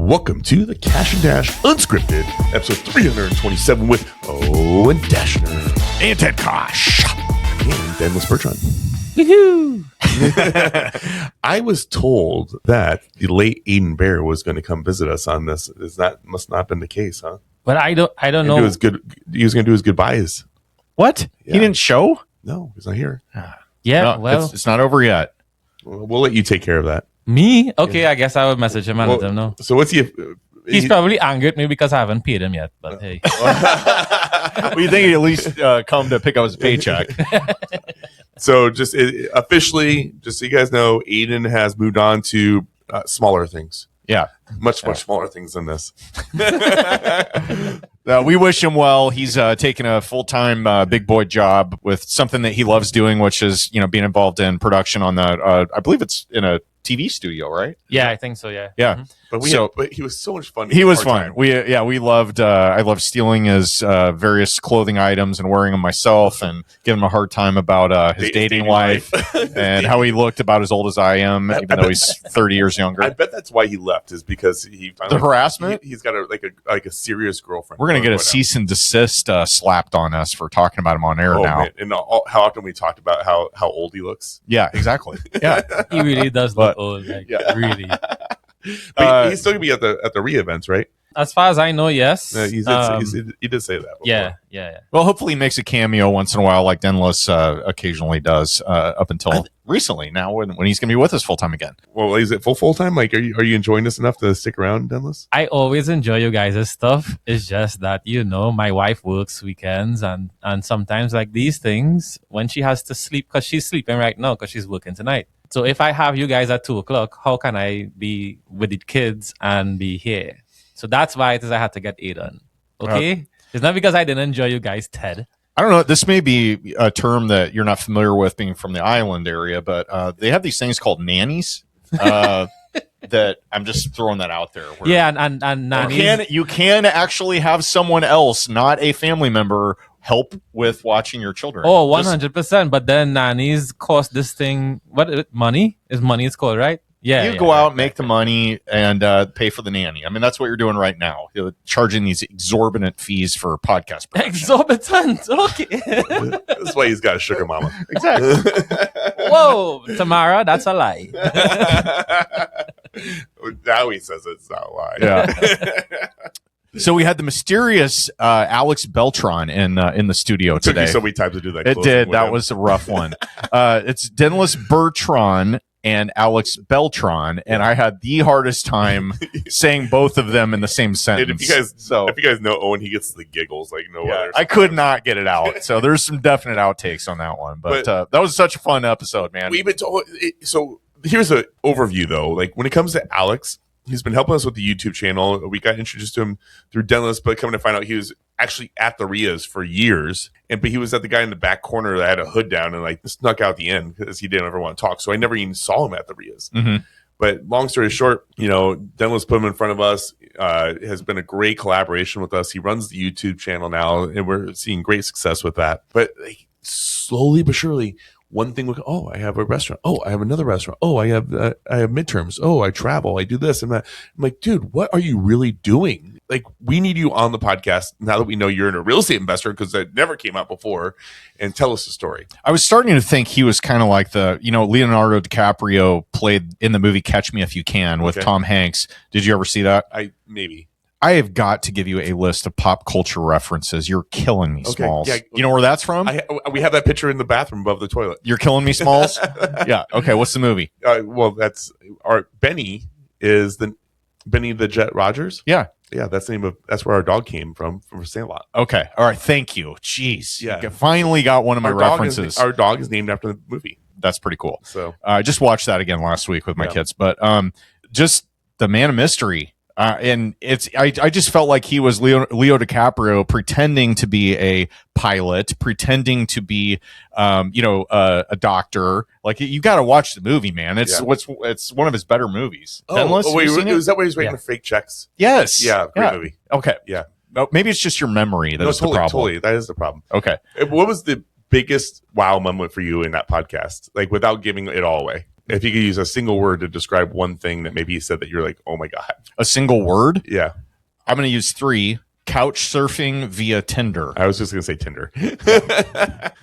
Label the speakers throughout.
Speaker 1: Welcome to the Kash Dash Unscripted, episode 327 with Owen Dashner
Speaker 2: and Ted Kaasch
Speaker 1: and Dennis Bertrand.
Speaker 2: Woohoo!
Speaker 1: I was told that the late Aiden Bear was going to come visit us on this. Must not have been the case, huh?
Speaker 2: But I don't know.
Speaker 1: He was going to do his goodbyes.
Speaker 3: What?
Speaker 1: Yeah.
Speaker 3: He didn't show?
Speaker 1: No, he's not here.
Speaker 2: Yeah,
Speaker 3: No,
Speaker 2: well,
Speaker 3: it's not over yet.
Speaker 1: We'll let you take care of that.
Speaker 2: me? Okay, yeah. I guess I would message him and let him know.
Speaker 1: So what's he?
Speaker 2: He's probably angry at me because I haven't paid him yet. But hey,
Speaker 3: Well, you think he'd at least come to pick up his paycheck?
Speaker 1: So just officially, just so you guys know, Aiden has moved on to smaller things.
Speaker 3: Yeah.
Speaker 1: Much smaller things than this.
Speaker 3: We wish him well. He's taking a full-time big boy job with something that he loves doing, which is, being involved in production on the, I believe it's in a TV studio, right?
Speaker 2: yeah, I think so. Yeah,
Speaker 3: Yeah.
Speaker 2: Mm-hmm.
Speaker 1: But he was so much fun.
Speaker 3: He was fun. We loved. I loved stealing his various clothing items and wearing them myself, and giving him a hard time about his dating life and how he looked about as old as I am, even though he's 30 years younger.
Speaker 1: I bet that's why he left, is because he finally,
Speaker 3: The harassment.
Speaker 1: He's got a serious girlfriend.
Speaker 3: We're gonna get a cease and desist slapped on us for talking about him on air now.
Speaker 1: Man. And how often we talked about how old he looks.
Speaker 3: Yeah, exactly. Yeah,
Speaker 2: he really does look old. Like, really.
Speaker 1: But he's still gonna be at the re-events, right?
Speaker 2: As far as I know, yes.
Speaker 1: He did say that before.
Speaker 2: Yeah.
Speaker 3: well, hopefully he makes a cameo once in a while, like Denlis occasionally does, up until recently. Now, when he's going to be with us full time again.
Speaker 1: Well, is it full time? Like, are you enjoying this enough to stick around, Dennis?
Speaker 2: I always enjoy you guys' stuff. It's just that, my wife works weekends and sometimes like these things when she has to sleep, because she's sleeping right now because she's working tonight. So if I have you guys at 2:00, how can I be with the kids and be here? So that's why it is I had to get Aiden. Okay? It's not because I didn't enjoy you guys, Ted.
Speaker 3: I don't know. This may be a term that you're not familiar with being from the island area, but they have these things called nannies. That I'm just throwing that out there.
Speaker 2: Yeah, and nannies.
Speaker 3: You can actually have someone else, not a family member, help with watching your children.
Speaker 2: Oh, 100%. But then nannies cost this thing, money? Is money it's called, right? Yeah.
Speaker 3: You go out, make the money, and pay for the nanny. I mean, that's what you're doing right now. You're charging these exorbitant fees for podcast production.
Speaker 2: Exorbitant. Okay.
Speaker 1: That's why he's got a sugar mama.
Speaker 3: Exactly.
Speaker 2: Whoa, Tamara, that's a lie.
Speaker 1: Now he says it's not a lie.
Speaker 3: Yeah. So we had the mysterious Alex Beltran in the studio
Speaker 1: It took
Speaker 3: today.
Speaker 1: you so many times to do that.
Speaker 3: It did.
Speaker 1: with
Speaker 3: That
Speaker 1: him.
Speaker 3: was a rough one. It's Denlis Bertrand and Alex Beltran, and I had the hardest time saying both of them in the same
Speaker 1: And
Speaker 3: sentence.
Speaker 1: if you guys know Owen, he gets the giggles like no other.
Speaker 3: I could not get it out. So there's some definite outtakes on that one. But that was such a fun episode, man.
Speaker 1: We've been told. So here's an overview, though. Like when it comes to Alex, he's been helping us with the YouTube channel. We got introduced to him through Dennis, but coming to find out he was actually at the Rias for years. But he was at the guy in the back corner that had a hood down and like snuck out the end because he didn't ever want to talk. So I never even saw him at the Rias.
Speaker 3: Mm-hmm.
Speaker 1: But long story short, Dennis put him in front of us. Has been a great collaboration with us. He runs the YouTube channel now, and we're seeing great success with that. But slowly but surely, one thing would go, oh, I have a restaurant. Oh, I have another restaurant. Oh, I have midterms. Oh, I travel. I do this and that. I'm like, dude, what are you really doing? Like, we need you on the podcast now that we know you're a real estate investor, because that never came out before, and tell us the story.
Speaker 3: I was starting to think he was kind of like Leonardo DiCaprio played in the movie Catch Me If You Can with Tom Hanks. Did you ever see that?
Speaker 1: Maybe.
Speaker 3: I have got to give you a list of pop culture references. You're killing me, Smalls.
Speaker 1: Yeah.
Speaker 3: You know where that's from?
Speaker 1: We have that picture in the bathroom above the toilet.
Speaker 3: You're killing me, Smalls? Yeah. Okay. What's the movie?
Speaker 1: Well, that's Benny is Benny the Jet Rogers.
Speaker 3: Yeah.
Speaker 1: Yeah, that's where our dog came from Sandlot.
Speaker 3: Okay. All right. Thank you. Jeez.
Speaker 1: Yeah.
Speaker 3: You finally got one of my references.
Speaker 1: Our dog is named after the movie.
Speaker 3: That's pretty cool.
Speaker 1: So
Speaker 3: I just watched that again last week with my kids. But just the Man of Mystery. And I just felt like he was Leo DiCaprio pretending to be a pilot, pretending to be, a doctor. Like, you got to watch the movie, man. It's one of his better movies.
Speaker 1: Is that where he's writing the fake checks?
Speaker 3: Yes.
Speaker 1: Yeah, great movie.
Speaker 3: Okay.
Speaker 1: Yeah.
Speaker 3: Oh, maybe it's just your memory that's the problem.
Speaker 1: Totally, that is the problem.
Speaker 3: Okay.
Speaker 1: What was the biggest wow moment for you in that podcast? Like, without giving it all away. If you could use a single word to describe one thing that maybe he said that you're like, oh my God.
Speaker 3: A single word?
Speaker 1: Yeah.
Speaker 3: I'm going to use 3. Couch surfing via Tinder.
Speaker 1: I was just going to say Tinder.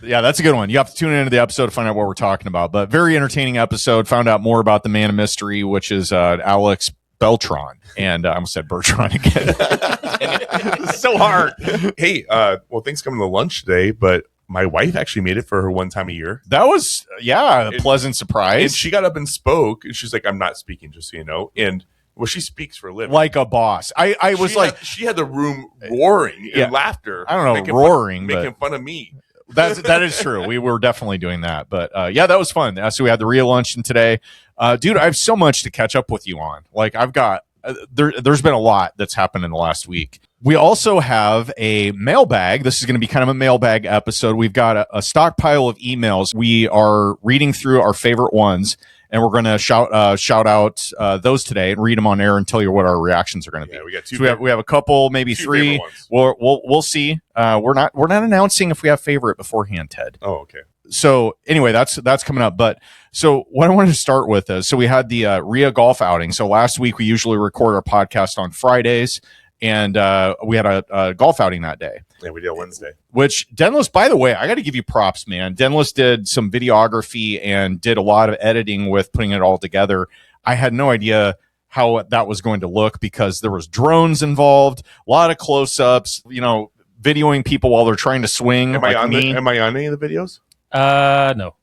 Speaker 3: Yeah, that's a good one. You have to tune into the episode to find out what we're talking about. But very entertaining episode. Found out more about the man of mystery, which is Alex Beltran. And I almost said Bertrand again. So hard.
Speaker 1: Hey, well, thanks for coming to lunch today, but my wife actually made it for her one time a year.
Speaker 3: That was, a pleasant surprise.
Speaker 1: And she got up and spoke. And she's like, I'm not speaking, just so you know. And well, she speaks for a living.
Speaker 3: Like a boss. I was
Speaker 1: she had the room roaring in laughter.
Speaker 3: I don't know, roaring.
Speaker 1: Making fun of me.
Speaker 3: That is true. We were definitely doing that. But that was fun. So we had the Rhea luncheon today. Dude, I have so much to catch up with you on. Like I've got, there's been a lot that's happened in the last week. We also have a mailbag. This is going to be kind of a mailbag episode. We've got a stockpile of emails. We are reading through our favorite ones. And we're going to shout out those today and read them on air and tell you what our reactions are going to be.
Speaker 1: Yeah, we got 2.
Speaker 3: So we have a couple, maybe 3. We'll see. We're not announcing if we have favorite beforehand, Ted.
Speaker 1: Oh, okay.
Speaker 3: So anyway, that's coming up. But so what I wanted to start with is, so we had the Rhea golf outing. So last week we usually record our podcast on Fridays, and we had a golf outing that day.
Speaker 1: Yeah, we did Wednesday.
Speaker 3: Which Denlis, by the way, I got to give you props, man. Denlis did some videography and did a lot of editing with putting it all together. I had no idea how that was going to look because there was drones involved, a lot of close-ups, videoing people while they're trying to swing.
Speaker 1: Am I on any of the videos?
Speaker 2: No.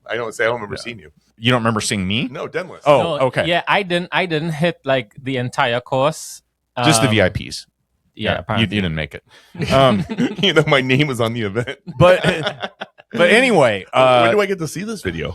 Speaker 1: I don't remember seeing you.
Speaker 3: You don't remember seeing me?
Speaker 1: No, Denlis.
Speaker 3: Oh,
Speaker 2: No,
Speaker 3: okay.
Speaker 2: Yeah, I didn't hit like the entire course.
Speaker 3: Just the VIPs.
Speaker 2: Yeah,
Speaker 3: you didn't make it.
Speaker 1: My name was on the event.
Speaker 3: But anyway,
Speaker 1: when do I get to see this video?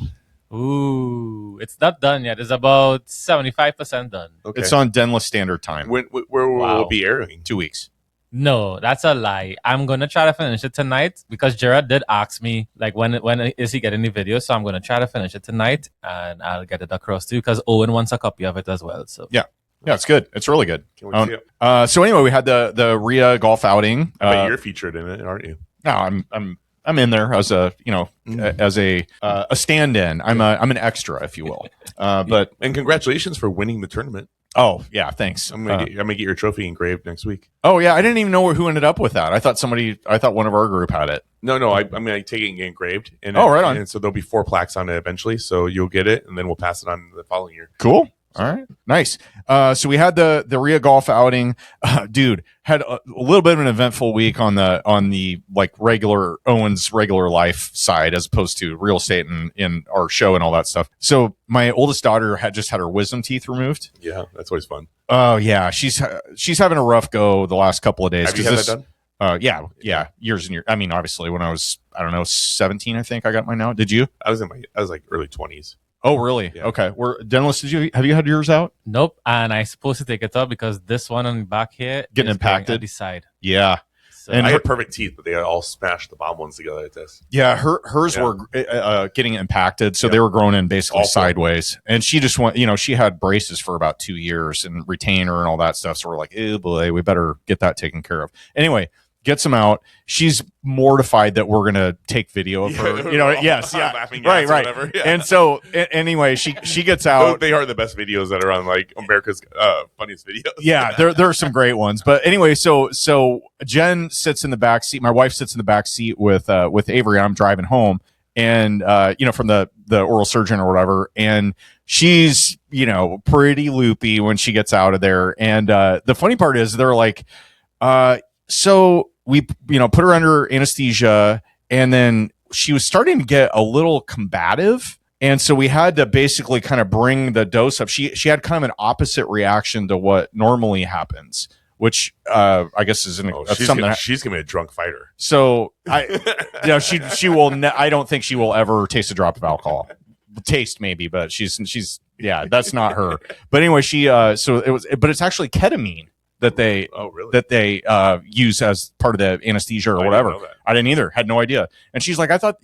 Speaker 2: Ooh, it's not done yet. It's about 75% done.
Speaker 1: Okay.
Speaker 3: It's on Denlis Standard Time.
Speaker 1: Where will it be airing?
Speaker 3: 2 weeks.
Speaker 2: No, that's a lie. I'm gonna try to finish it tonight because Jared did ask me like when is he getting the video. So I'm gonna try to finish it tonight and I'll get it across to you because Owen wants a copy of it as well. So
Speaker 3: Yeah, it's good. It's really good.
Speaker 1: Can we see it?
Speaker 3: So anyway, we had the Rhea golf outing.
Speaker 1: But you're featured in it, aren't you?
Speaker 3: No, I'm in there as a a stand-in. I'm an extra, if you will. But
Speaker 1: and congratulations for winning the tournament.
Speaker 3: Oh yeah, thanks.
Speaker 1: I'm gonna get your trophy engraved next week.
Speaker 3: Oh yeah, I didn't even know who ended up with that. I thought one of our group had it.
Speaker 1: No, I'm gonna take it and get engraved. And
Speaker 3: right on.
Speaker 1: And so there'll be 4 plaques on it eventually. So you'll get it, and then we'll pass it on the following year.
Speaker 3: Cool. All right. Nice. So we had the Rhea golf outing. Dude, had a little bit of an eventful week on the like regular Owen's regular life side as opposed to real estate and in our show and all that stuff. So my oldest daughter had her wisdom teeth removed.
Speaker 1: Yeah, that's always fun.
Speaker 3: Oh yeah, she's having a rough go the last couple of days.
Speaker 1: Have you had that done?
Speaker 3: Yeah, years and years. I mean, obviously, when I was 17, I think I got mine now. Did you?
Speaker 1: I was like early 20s.
Speaker 3: Oh, really? Yeah. Okay. Dennis, have you had yours out?
Speaker 2: Nope. And I supposed to take it out because this one on the back here
Speaker 3: getting impacted.
Speaker 2: On the side.
Speaker 3: Yeah.
Speaker 2: So
Speaker 1: and I had perfect teeth, but they all smashed the bottom ones together like this.
Speaker 3: Yeah, hers were getting impacted, so they were growing in basically sideways. And she just went, she had braces for about 2 years and retainer and all that stuff. So we're like, oh boy, we better get that taken care of. Anyway, gets them out. She's mortified that we're gonna take video of her. Yes, yeah, right. Yeah. And so anyway, she gets out.
Speaker 1: They are the best videos that are on like America's funniest videos.
Speaker 3: Yeah, there are some great ones. But anyway, so Jen sits in the back seat. My wife sits in the back seat with Avery. I'm driving home, and from the oral surgeon or whatever, and she's pretty loopy when she gets out of there. And the funny part is they're like, so we put her under anesthesia, and then she was starting to get a little combative, and so we had to basically kind of bring the dose up. She had kind of an opposite reaction to what normally happens, which I guess is something.
Speaker 1: She's gonna be a drunk fighter.
Speaker 3: So she will. I don't think she will ever taste a drop of alcohol. Taste maybe, but she's that's not her. But anyway, but it's actually ketamine that they use as part of the anesthesia or whatever. I didn't either. Had no idea. And she's like, I thought,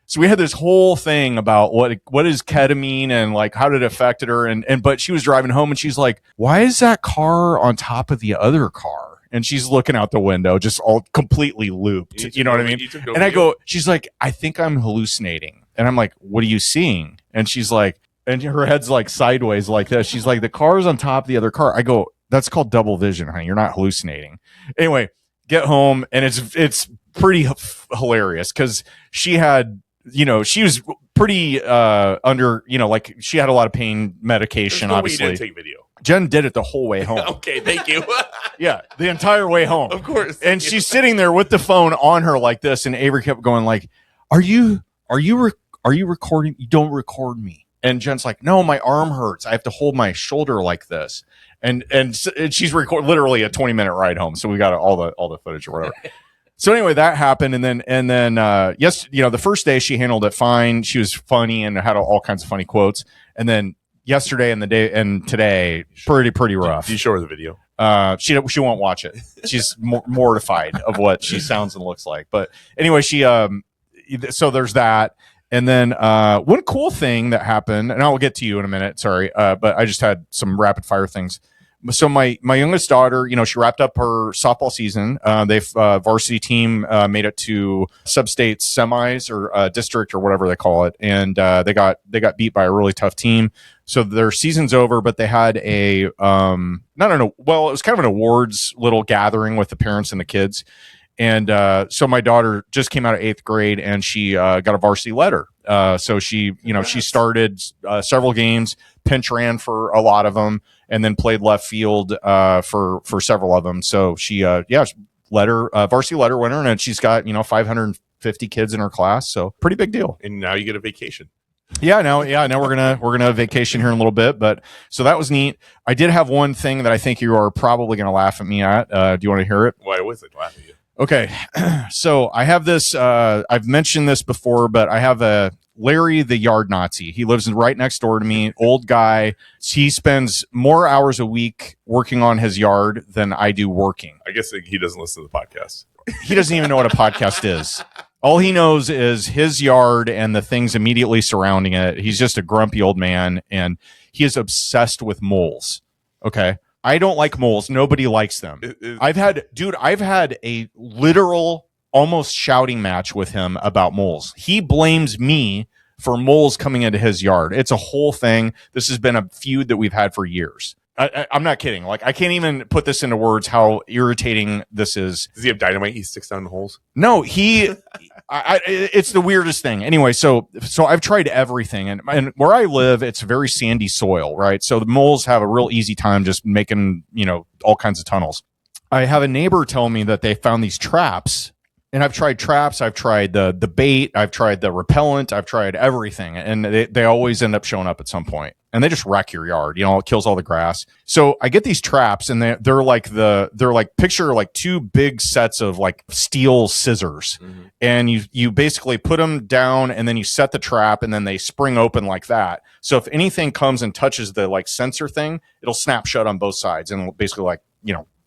Speaker 3: so we had this whole thing about what is ketamine and like how did it affect her, but she was driving home and she's like, why is that car on top of the other car? And she's looking out the window, just all completely looped. You know what I mean? And I go, she's like, I think I'm hallucinating. And I'm like, what are you seeing? And she's like, and her head's like sideways like this. She's like, the car's on top of the other car. I go, that's called double vision, honey. You're not hallucinating. Anyway, get home, and it's pretty hilarious because she had, she was pretty under, like she had a lot of pain medication.
Speaker 1: There's no
Speaker 3: obviously,
Speaker 1: way you didn't take video.
Speaker 3: Jen did it the whole way home.
Speaker 1: Okay, thank you.
Speaker 3: Yeah, the entire way home.
Speaker 1: Of course.
Speaker 3: And she's sitting there with the phone on her like this, and Avery kept going like, "Are you recording? You don't record me." And Jen's like, "No, my arm hurts. I have to hold my shoulder like this." And she's literally a 20-minute ride home. So we got all the footage or whatever. So anyway, that happened, and then yes, the first day she handled it fine. She was funny and had all kinds of funny quotes. And then yesterday and the day and today, pretty rough.
Speaker 1: Do you show her the video?
Speaker 3: She won't watch it. She's mortified of what she sounds and looks like. But anyway, so there's that. And then one cool thing that happened, and I'll get to you in a minute. Sorry, but I just had some rapid fire things. So my youngest daughter, she wrapped up her softball season. They've varsity team made it to sub-state semis or district or whatever they call it, and they got beat by a really tough team. So their season's over, but they had it was kind of an awards little gathering with the parents and the kids. And so my daughter just came out of 8th grade, and she got a varsity letter. So she started several games, pinch ran for a lot of them, and then played left field for several of them. So she varsity letter winner, and she's got 550 kids in her class. So pretty big deal.
Speaker 1: And now you get a vacation.
Speaker 3: Now we're gonna vacation here in a little bit, but so that was neat. I did have one thing that I think you are probably gonna laugh at me at. Do you want to hear it?
Speaker 1: Why was it laughing at you?
Speaker 3: Okay, so I have this. I've mentioned this before, but I have a Larry the Yard Nazi. He lives right next door to me. Old guy. He spends more hours a week working on his yard than I do working.
Speaker 1: I guess he doesn't listen to the podcast.
Speaker 3: He doesn't even know what a podcast is. All he knows is his yard and the things immediately surrounding it. He's just a grumpy old man, and he is obsessed with moles. Okay. I don't like moles. Nobody likes them. I've had a literal almost shouting match with him about moles. He blames me for moles coming into his yard. It's a whole thing. This has been a feud that we've had for years. I'm not kidding. Like, I can't even put this into words how irritating this is.
Speaker 1: Does he have dynamite he sticks down the holes?
Speaker 3: No, it's the weirdest thing. Anyway, so I've tried everything, and where I live, it's very sandy soil, right? So the moles have a real easy time just making, all kinds of tunnels. I have a neighbor tell me that they found these traps, and I've tried traps. I've tried the bait. I've tried the repellent. I've tried everything, and they always end up showing up at some point. And they just wreck your yard. It kills all the grass. So I get these traps, and they're like picture like two big sets of like steel scissors, and you basically put them down, and then you set the trap, and then they spring open like that. So if anything comes and touches the like sensor thing, it'll snap shut on both sides, and basically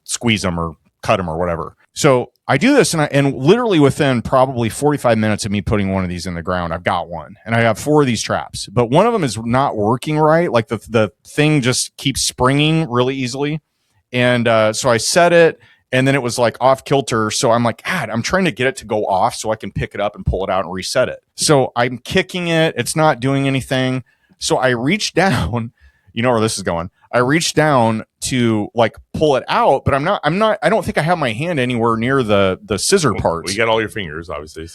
Speaker 3: squeeze them or cut them or whatever. So I do this, and literally within probably 45 minutes of me putting one of these in the ground, I've got one, and I have 4 of these traps, but one of them is not working right. Like the thing just keeps springing really easily. And so I set it, and then it was like off kilter. So I'm like, God, I'm trying to get it to go off so I can pick it up and pull it out and reset it. So I'm kicking it. It's not doing anything. So I reach down, you know where this is going. I reached down to like pull it out, but I don't think I have my hand anywhere near the scissor parts.
Speaker 1: Well, you got all your fingers, obviously.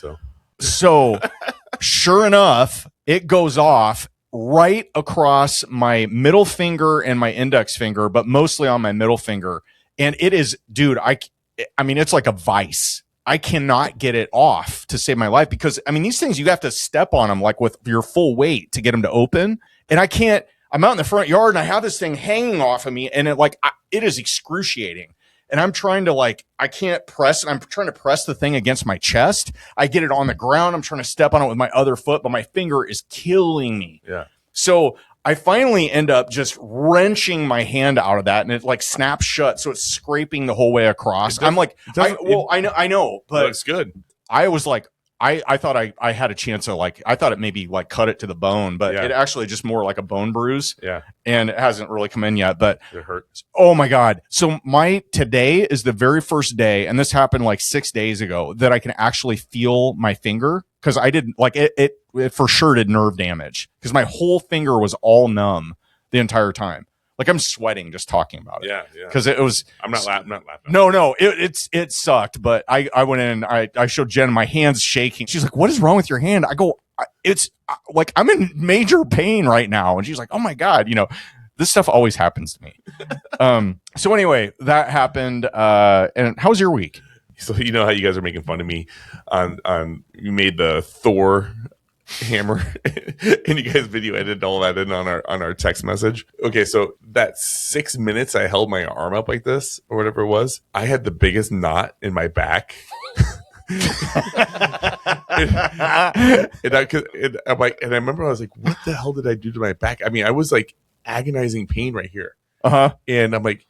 Speaker 3: So sure enough, it goes off right across my middle finger and my index finger, but mostly on my middle finger. And it is, dude, I mean, it's like a vice. I cannot get it off to save my life because, I mean, these things, you have to step on them like with your full weight to get them to open. And I can't. I'm out in the front yard, and I have this thing hanging off of me, and it is excruciating. And I'm trying to I can't press, and I'm trying to press the thing against my chest. I get it on the ground. I'm trying to step on it with my other foot, but my finger is killing me.
Speaker 1: Yeah.
Speaker 3: So I finally end up just wrenching my hand out of that, and it snaps shut. So it's scraping the whole way across. I'm like, I know, but
Speaker 1: it looks good.
Speaker 3: I was like, I thought I had a chance of I thought it maybe cut it to the bone, but
Speaker 1: Yeah.
Speaker 3: it actually just more like a bone bruise.
Speaker 1: Yeah.
Speaker 3: And it hasn't really come in yet, but
Speaker 1: It hurts.
Speaker 3: oh my God. So today is the very first day, and this happened 6 days ago, that I can actually feel my finger, because I didn't it for sure did nerve damage, because my whole finger was all numb the entire time. I'm sweating just talking about it.
Speaker 1: Yeah.
Speaker 3: Because it was.
Speaker 1: I'm not laughing.
Speaker 3: No, it sucked. But I went in and I showed Jen my hands shaking. She's like, "What is wrong with your hand?" I go, "It's I'm in major pain right now." And she's like, "Oh my God, this stuff always happens to me." So anyway, that happened. And how was your week?
Speaker 1: So you know how you guys are making fun of me on you made the Thor hammer and you guys video edited all that in on our text message. Okay, so that 6 minutes I held my arm up like this or whatever it was, I had the biggest knot in my back. and I remember I was like, what the hell did I do to my back? I mean, I was agonizing pain right here. And I'm like,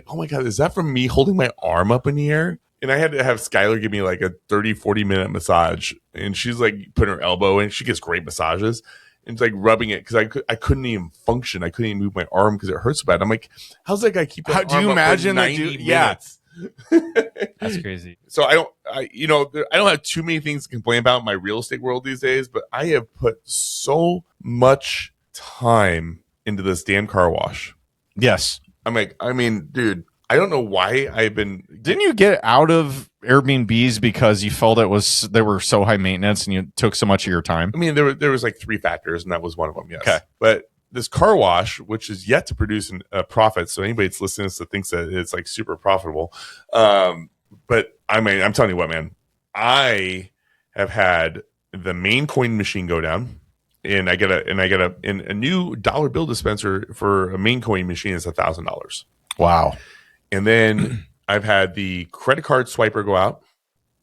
Speaker 1: oh my God, is that from me holding my arm up in the air? And I had to have Skylar give me a 30-40 minute massage, and she's putting her elbow in. She gets great massages, and it's rubbing it, because I couldn't even function. I couldn't even move my arm because it hurts so bad. I'm like, how's that guy keep that
Speaker 3: How
Speaker 1: arm
Speaker 3: do you
Speaker 1: up
Speaker 3: imagine
Speaker 1: for
Speaker 3: that
Speaker 1: 90
Speaker 3: dude? Yeah.
Speaker 1: minutes?
Speaker 2: That's crazy.
Speaker 1: So I don't have too many things to complain about in my real estate world these days, but I have put so much time into this damn car wash.
Speaker 3: Yes.
Speaker 1: Dude, I don't know why I've been.
Speaker 3: Didn't you get out of Airbnbs because you felt they were so high maintenance and you took so much of your time?
Speaker 1: I mean, there was 3 factors, and that was one of them. Yes.
Speaker 3: Okay.
Speaker 1: But this car wash, which is yet to produce a profit, so anybody that's listening to this thinks that it's super profitable. But I'm telling you what, man, I have had the main coin machine go down, and I get a new dollar bill dispenser for a main coin machine is $1,000.
Speaker 3: Wow.
Speaker 1: And then I've had the credit card swiper go out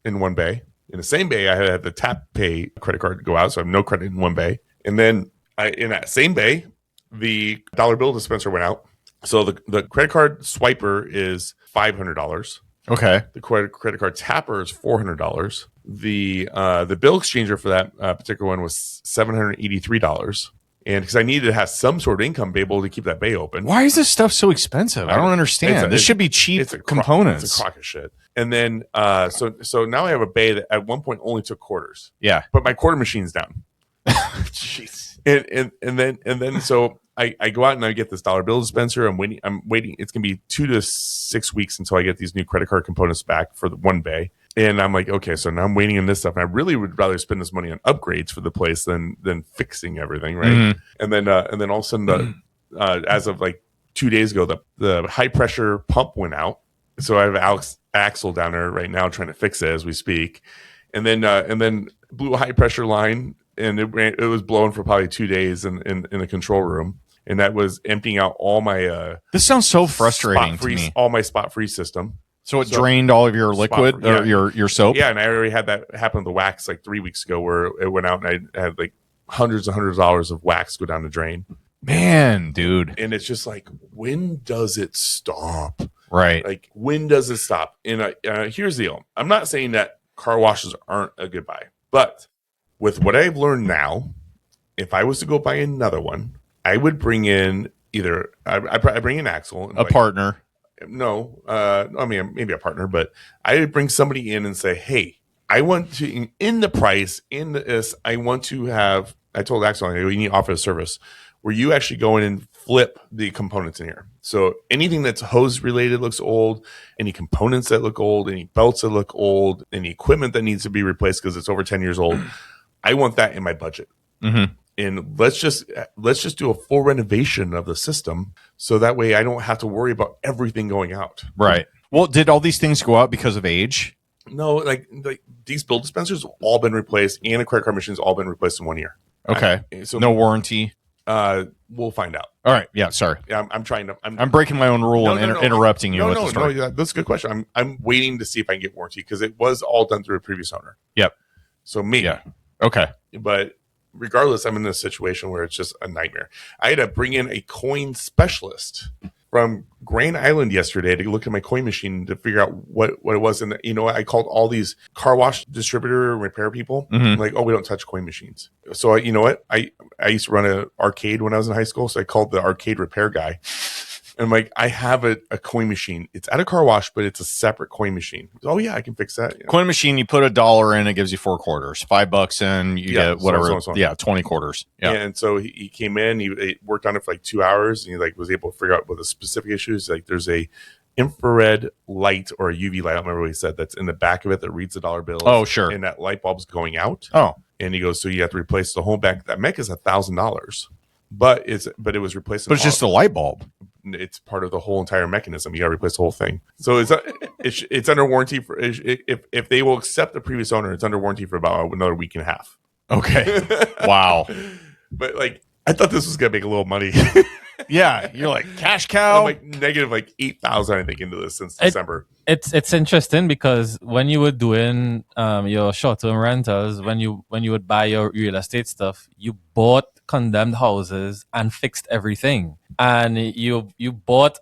Speaker 1: in one bay. In the same bay, I had the tap pay credit card go out, so I have no credit in one bay. And then in that same bay, the dollar bill dispenser went out. So the credit card swiper is $500.
Speaker 3: Okay.
Speaker 1: The credit card tapper is $400. The bill exchanger for that particular one was $783. And because I needed to have some sort of income to be able to keep that bay open.
Speaker 3: Why is this stuff so expensive? I don't understand. This should be cheap components.
Speaker 1: It's a crock of shit. And then so now I have a bay that at one point only took quarters.
Speaker 3: Yeah.
Speaker 1: But my quarter machine's down.
Speaker 3: Jeez.
Speaker 1: And then so I go out and I get this dollar bill dispenser. I'm waiting. It's gonna be 2 to 6 weeks until I get these new credit card components back for the one bay. And I'm like, okay, so now I'm waiting on this stuff. And I really would rather spend this money on upgrades for the place than fixing everything, right?
Speaker 3: Mm-hmm.
Speaker 1: And then all of a sudden, as of 2 days ago, the high pressure pump went out. So I have Axel down there right now trying to fix it as we speak. And then blew a high pressure line, and it was blowing for probably 2 days in the control room. And that was emptying out all my
Speaker 3: this sounds so frustrating to me.
Speaker 1: All my spot free system.
Speaker 3: So it drained all of your liquid or your soap?
Speaker 1: Yeah, and I already had that happen with the wax 3 weeks ago, where it went out and I had hundreds and hundreds of dollars of wax go down the drain.
Speaker 3: Man, dude.
Speaker 1: And it's just when does it stop?
Speaker 3: Right.
Speaker 1: When does it stop? And here's the deal. I'm not saying that car washes aren't a good buy, but with what I've learned now, if I was to go buy another one, I would bring in either I bring in Axel,
Speaker 3: a partner.
Speaker 1: No, I mean maybe a partner, but I would bring somebody in and say, "Hey, I want to in the price in this. I want to have." I told Axel, "You need to offer a service where you actually go in and flip the components in here. So anything that's hose related looks old, any components that look old, any belts that look old, any equipment that needs to be replaced because it's over 10 years old. I want that in my budget."
Speaker 3: Mm-hmm.
Speaker 1: And let's just do a full renovation of the system, so that way I don't have to worry about everything going out.
Speaker 3: Right. Well, did all these things go out because of age?
Speaker 1: No, like these bill dispensers have all been replaced, and the credit card machines all been replaced in 1 year.
Speaker 3: Okay.
Speaker 1: So
Speaker 3: no warranty.
Speaker 1: We'll find out.
Speaker 3: All right. Yeah. Sorry.
Speaker 1: Yeah, I'm trying to.
Speaker 3: I'm breaking my own rule interrupting you with the story.
Speaker 1: No, that's a good question. I'm waiting to see if I can get warranty because it was all done through a previous owner.
Speaker 3: Yep.
Speaker 1: So maybe.
Speaker 3: Yeah. Okay.
Speaker 1: But regardless, I'm in a situation where it's just a nightmare. I had to bring in a coin specialist from Grand Island yesterday to look at my coin machine to figure out what it was. And I called all these car wash distributor repair people. I'm like, oh, we don't touch coin machines. So you know what? I used to run an arcade when I was in high school. So I called the arcade repair guy. And I'm like, I have a coin machine. It's at a car wash, but it's a separate coin machine. Oh yeah, I can fix that.
Speaker 3: Coin machine, you put $1 in, it gives you 4 quarters. $5 in, you get whatever.
Speaker 1: So.
Speaker 3: Yeah, 20 quarters. Yeah.
Speaker 1: And so he came in, he worked on it for like 2 hours, and he like was able to figure out what the specific issues. Like there's a infrared light or a UV light, I don't remember what he said, that's in the back of it that reads the dollar bills.
Speaker 3: Oh, sure.
Speaker 1: And that light bulb's going out.
Speaker 3: Oh.
Speaker 1: And he goes, so you have to replace the whole back. That mech is $1,000. But it was replaced.
Speaker 3: But it's just a light bulb.
Speaker 1: It's part of the whole entire mechanism. You got to replace the whole thing. So it's under warranty for if they will accept the previous owner. It's under warranty for about another week and a half.
Speaker 3: Okay. Wow.
Speaker 1: But like I thought this was gonna make a little money.
Speaker 3: Yeah, you're like cash cow.
Speaker 1: I'm like negative like 8,000 I think into this since December.
Speaker 2: It's interesting because when you were doing your short-term rentals, when you would buy your real estate stuff, you bought condemned houses and fixed everything, and you bought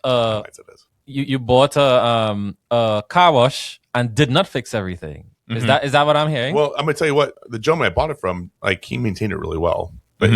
Speaker 2: you bought a car wash and did not fix everything. Is that what I'm hearing?
Speaker 1: Well, I'm gonna tell you what, the gentleman I bought it from, like he maintained it really well, but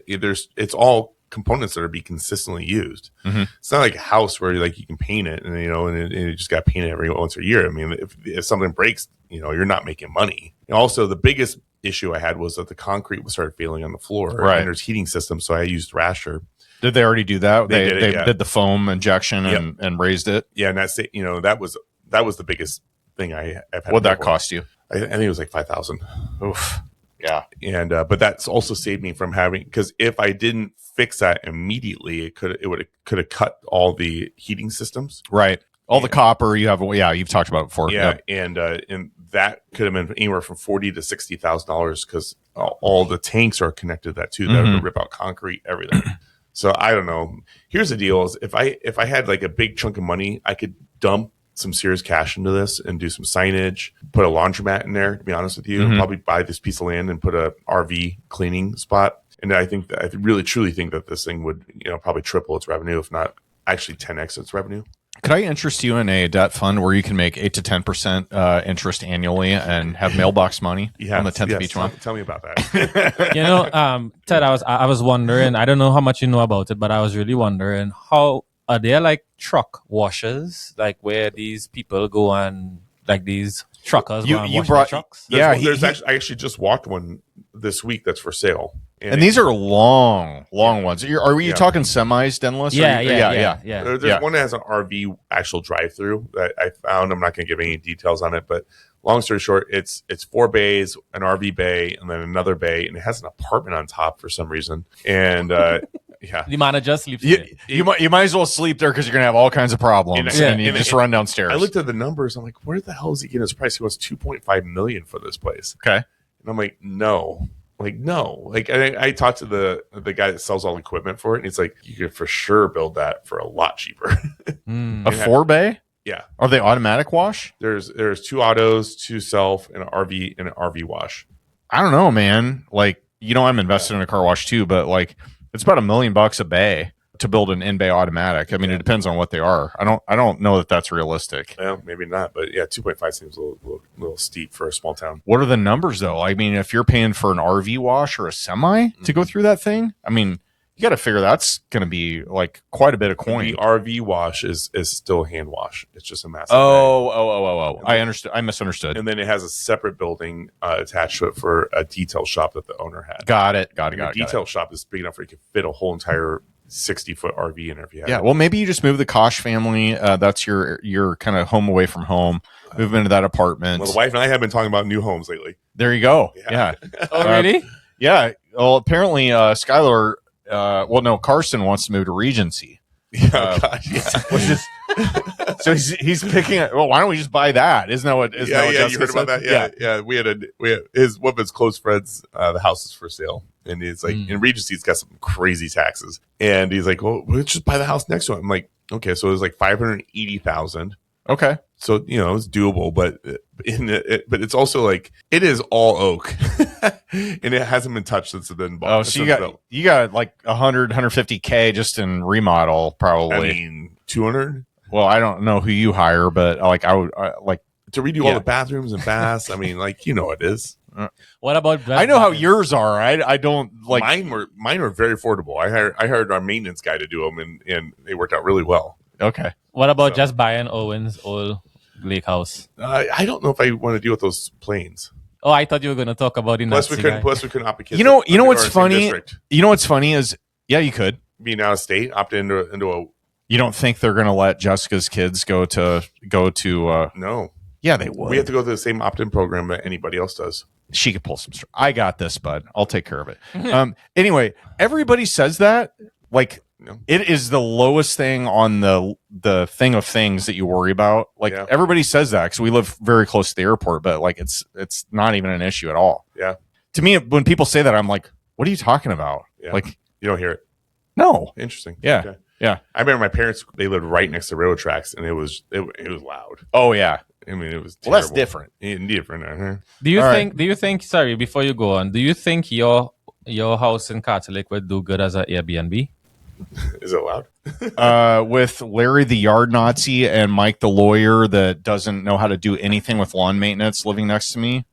Speaker 1: it's all components that are be consistently used. It's not like a house where like you can paint it and and you just got to paint it every once a year. I mean, if something breaks, you're not making money. And also, the biggest issue I had was that the concrete was started failing on the floor.
Speaker 3: Right.
Speaker 1: And there's heating systems, so I used Rasher.
Speaker 3: Did they already do that? They did the foam injection and raised it.
Speaker 1: Yeah, and that's that was the biggest thing I've had.
Speaker 3: What'd that cost you?
Speaker 1: I think it was like $5,000.
Speaker 3: Oof. Yeah.
Speaker 1: And but that's also saved me from having, because if I didn't fix that immediately, it could have cut all the heating systems.
Speaker 3: Right. All the copper you have. Yeah, you've talked about it before.
Speaker 1: Yeah, and that could have been anywhere from $40,000 to $60,000 because all the tanks are connected to that too. That would rip out concrete, everything. So I don't know. Here's the deal: is if I had like a big chunk of money, I could dump some serious cash into this and do some signage, put a laundromat in there. To be honest with you, probably buy this piece of land and put a RV cleaning spot. And I really truly think that this thing would probably triple its revenue, if not actually 10x its revenue.
Speaker 3: Could I interest you in a debt fund where you can make 8 to 10% interest annually and have mailbox money on the 10th of each month?
Speaker 1: Tell me about that.
Speaker 2: Ted, I was wondering. I don't know how much you know about it, but I was really wondering, how are there like truck washers, like where these people go and like these truckers go and wash their trucks?
Speaker 1: I actually just walked one this week that's for sale.
Speaker 3: And these are long ones. Are you talking semis, Dennis?
Speaker 2: Yeah.
Speaker 1: There's one that has an RV actual drive-through that I found. I'm not going to give any details on it, but long story short, it's 4 bays, an RV bay, and then another bay, and it has an apartment on top for some reason. And yeah,
Speaker 2: the manager sleeps there.
Speaker 3: You might as well sleep there because you're going to have all kinds of problems, and you just run downstairs.
Speaker 1: I looked at the numbers. I'm like, where the hell is he getting his price? He wants $2.5 million for this place.
Speaker 3: Okay,
Speaker 1: and I'm like, no. Like I talked to the guy that sells all the equipment for it, and he's like, you could for sure build that for a lot cheaper.
Speaker 3: A 4 bay?
Speaker 1: Yeah.
Speaker 3: Are they automatic wash?
Speaker 1: There's 2 autos, 2 self, and an RV wash. I
Speaker 3: don't know, man. Like, I'm invested in a car wash too, but like it's about $1 million a bay to build an in-bay automatic. I mean, it depends on what they are. I don't know that that's realistic.
Speaker 1: Well, maybe not, but yeah, 2.5 seems a little steep for a small town.
Speaker 3: What are the numbers though? I mean, if you're paying for an RV wash or a semi to go through that thing, I mean, you got to figure that's going to be like quite a bit of coin.
Speaker 1: The RV wash is still hand wash. It's just a massive.
Speaker 3: Oh. I understood. I misunderstood.
Speaker 1: And then it has a separate building attached to it for a detail shop that the owner had.
Speaker 3: Got it.
Speaker 1: The detail shop is big enough where you can fit a whole entire 60-foot RV in if you have it.
Speaker 3: Well, maybe you just move the Kaasch family. That's your kind of home away from home. Move into that apartment.
Speaker 1: Well, the wife and I have been talking about new homes lately.
Speaker 3: There you go. Yeah.
Speaker 2: Oh, really?
Speaker 3: Yeah. Well, apparently, Skylar. Carson wants to move to Regency. So he's picking. Well, why don't we just buy that? Isn't that what? You
Speaker 1: heard about that? Yeah. We had one of his close friends. The house is for sale, and it's like in Regency, it's got some crazy taxes, and he's like, "Well, let's just buy the house next to it." I'm like, "Okay." So it was like $580,000.
Speaker 3: Okay.
Speaker 1: So, it's doable, but but it's also like it is all oak and it hasn't been touched since it's been bought.
Speaker 3: Oh, so you got like 150K just in remodel, probably.
Speaker 1: I mean, 200.
Speaker 3: Well, I don't know who you hire, but like I would like
Speaker 1: to redo all the bathrooms and baths. I mean, like, it is.
Speaker 2: What about?
Speaker 3: I know how yours are. I don't like
Speaker 1: mine were very affordable. I hired our maintenance guy to do them, and they worked out really well.
Speaker 3: Okay.
Speaker 2: What about just buying Owen's old lake house?
Speaker 1: I don't know if I want to deal with those planes.
Speaker 2: Oh, I thought you were going to talk about the
Speaker 1: Plus,
Speaker 2: Nazi
Speaker 1: we
Speaker 2: guy.
Speaker 1: couldn't opt kids.
Speaker 3: You know what's funny? You know what's funny is, yeah, you could
Speaker 1: being out of state, opt into a.
Speaker 3: You don't think they're going to let Jessica's kids go to?
Speaker 1: No.
Speaker 3: Yeah, they would.
Speaker 1: We have to go through the same opt-in program that anybody else does.
Speaker 3: She could pull some. I got this, bud. I'll take care of it. Anyway, everybody says that. Like, it is the lowest thing on the thing of things that you worry about. Like, everybody says that because we live very close to the airport, but like, it's not even an issue at all.
Speaker 1: Yeah.
Speaker 3: To me, when people say that, I'm like, what are you talking about?
Speaker 1: Yeah.
Speaker 3: Like,
Speaker 1: you don't hear it.
Speaker 3: No.
Speaker 1: Interesting.
Speaker 3: Yeah.
Speaker 1: Okay.
Speaker 3: Yeah.
Speaker 1: I remember my parents, they lived right next to railroad tracks, and it was loud.
Speaker 3: Oh, yeah.
Speaker 1: I mean, it was terrible.
Speaker 3: Well, that's different.
Speaker 1: Different.
Speaker 2: Do you think, sorry, before you go on, do you think your house in Carter Lake would do good as an Airbnb?
Speaker 1: Is it loud?
Speaker 3: With Larry the yard Nazi and Mike the lawyer that doesn't know how to do anything with lawn maintenance living next to me,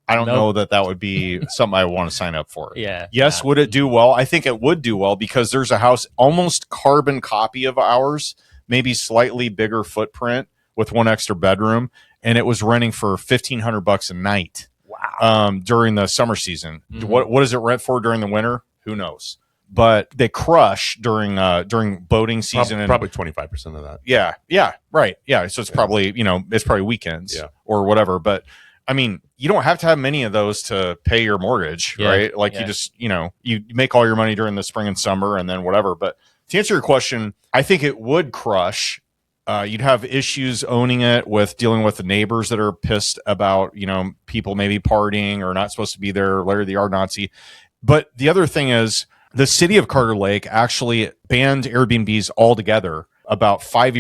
Speaker 3: I don't know that would be something I want to sign up for.
Speaker 2: Yeah.
Speaker 3: Yes, would it do well? I think it would do well because there's a house almost carbon copy of ours, maybe slightly bigger footprint with one extra bedroom, and it was renting for $1,500 a night.
Speaker 2: Wow.
Speaker 3: During the summer season. Mm-hmm. What does it rent for during the winter? Who knows? But they crush during boating season.
Speaker 1: Probably 25% of that.
Speaker 3: Yeah, right. Yeah, so it's probably it's probably weekends or whatever. But I mean, you don't have to have many of those to pay your mortgage, right? Like you just you make all your money during the spring and summer, and then whatever. But to answer your question, I think it would crush. You'd have issues owning it with dealing with the neighbors that are pissed about people maybe partying or not supposed to be there. Larry the yard Nazi. But the other thing is, the city of Carter Lake actually banned Airbnbs altogether about 6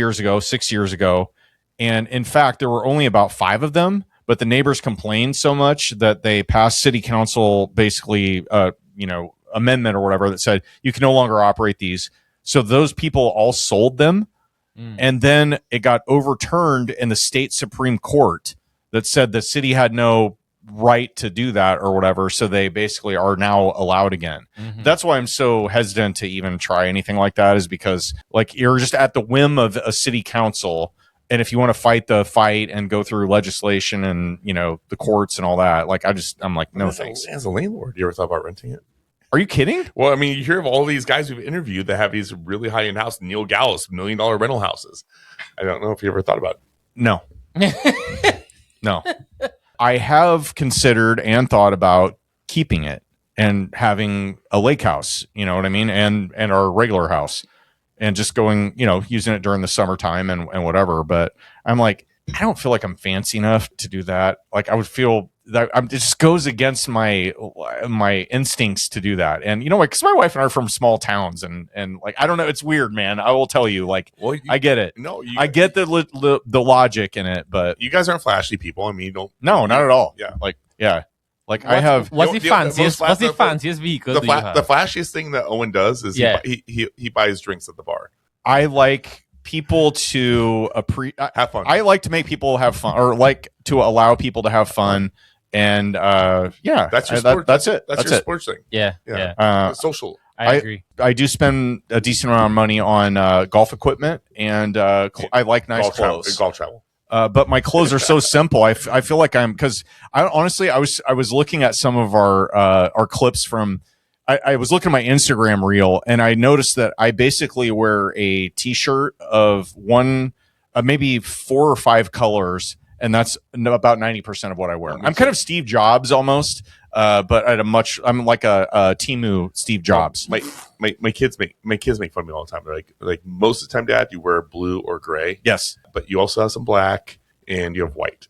Speaker 3: years ago. And in fact, there were only about 5 of them, but the neighbors complained so much that they passed city council, basically, amendment or whatever that said you can no longer operate these. So those people all sold them. And then it got overturned in the state Supreme Court that said the city had no right to do that or whatever, so they basically are now allowed again. That's why I'm so hesitant to even try anything like that, is because like you're just at the whim of a city council, and if you want to fight the fight and go through legislation and the courts and all that, like I'm like, no thanks.
Speaker 1: As a landlord, you ever thought about renting it?
Speaker 3: Are you kidding?
Speaker 1: Well, I mean, you hear of all these guys we've interviewed that have these really high-end houses. Neil Gallus, $1 million rental houses. I don't know if you ever thought about it.
Speaker 3: No. No. I have considered and thought about keeping it and having a lake house, you know what I mean? And our regular house, and just going, using it during the summertime and whatever. But I'm like, I don't feel like I'm fancy enough to do that. Like I would feel that it just goes against my instincts to do that. And because my wife and I are from small towns, and like, I don't know, it's weird, man. I will tell you, like, I get it.
Speaker 1: No,
Speaker 3: I get the logic in it, but
Speaker 1: you guys aren't flashy people. I mean, you don't.
Speaker 3: No, not at all.
Speaker 1: Yeah.
Speaker 3: Like, yeah. Like I have.
Speaker 2: What's the fanciest vehicle?
Speaker 1: The flashiest thing that Owen does is he buys drinks at the bar.
Speaker 3: I like people to
Speaker 1: have fun.
Speaker 3: I like to make people have fun, or like to allow people to have fun. And
Speaker 1: that's your sport.
Speaker 3: That's it.
Speaker 1: That's your sports thing.
Speaker 2: Yeah.
Speaker 1: Social.
Speaker 2: I agree.
Speaker 3: I do spend a decent amount of money on golf equipment, and I like nice clothes.
Speaker 1: Golf travel.
Speaker 3: But my clothes are so simple. I feel like because I honestly I was looking at some of our clips from. I was looking at my Instagram reel, and I noticed that I basically wear a T-shirt of maybe 4 or 5 colors. And that's about 90% of what I wear. I'm kind of Steve Jobs almost, but I'm like a Temu Steve Jobs.
Speaker 1: My kids make fun of me all the time. They're like most of the time, Dad, you wear blue or gray.
Speaker 3: Yes,
Speaker 1: but you also have some black and you have white.